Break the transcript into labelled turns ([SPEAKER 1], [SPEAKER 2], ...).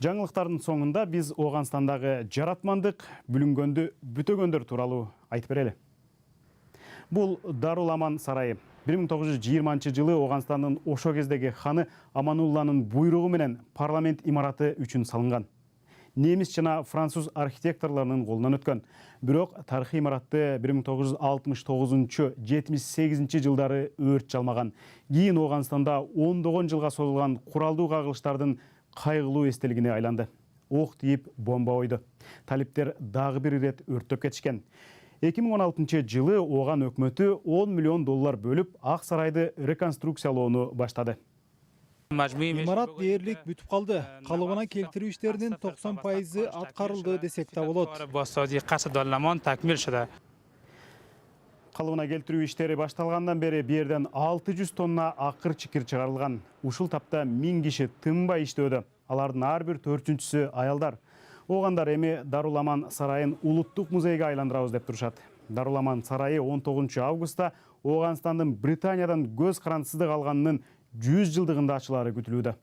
[SPEAKER 1] Жаңылыктардын соңында биз Оганстандагы жаратмандык, бүлүнгөндү бүтөгөндөр тууралуу айтып берели. Бул Дарул Аман сарайы 1920 жылы Оганстандын ошо кездеги ханы Аманулланын буйругу менен парламент имараты үчүн салынган. Немис жана француз архитекторлорунун колунан өткөн. Бирок тарыхый имаратты 1969-78 жылдары өрт жалмаган. Кийин Оганстанда ондогон жылга созулган куралдуу кагылыштардын кайгылуу эстелигине айланды. Ок тийип бомба ойду. Талиптер дагы бир ирет өрттөп кетишкен. 2016 жылы Оган өкмөтү $10 миллион бөлүп, ак сарайды реконструкциялоону баштады.
[SPEAKER 2] Имарат дээрлик бүтүп калды. Калыбына келтирүү иштеринин 90% аткарылды десек да болот.
[SPEAKER 1] Калыбына келтирүү иштери башталгандан бери берден 600 тонна акыр чикир чыгарылган. Ушул тапта 1000 киши тынбай иштөөдө. Алардын ар бир 4-чүсү аялдар. Огандар эми Дарул Аман сарайын улуттук музейге айландырабыз деп турушат. Дарул Аман сарайы 19 августта Оганстандын Британиядан көз карандысыздык алганынын 100 жылдыгында ачылары күтүлүүдө.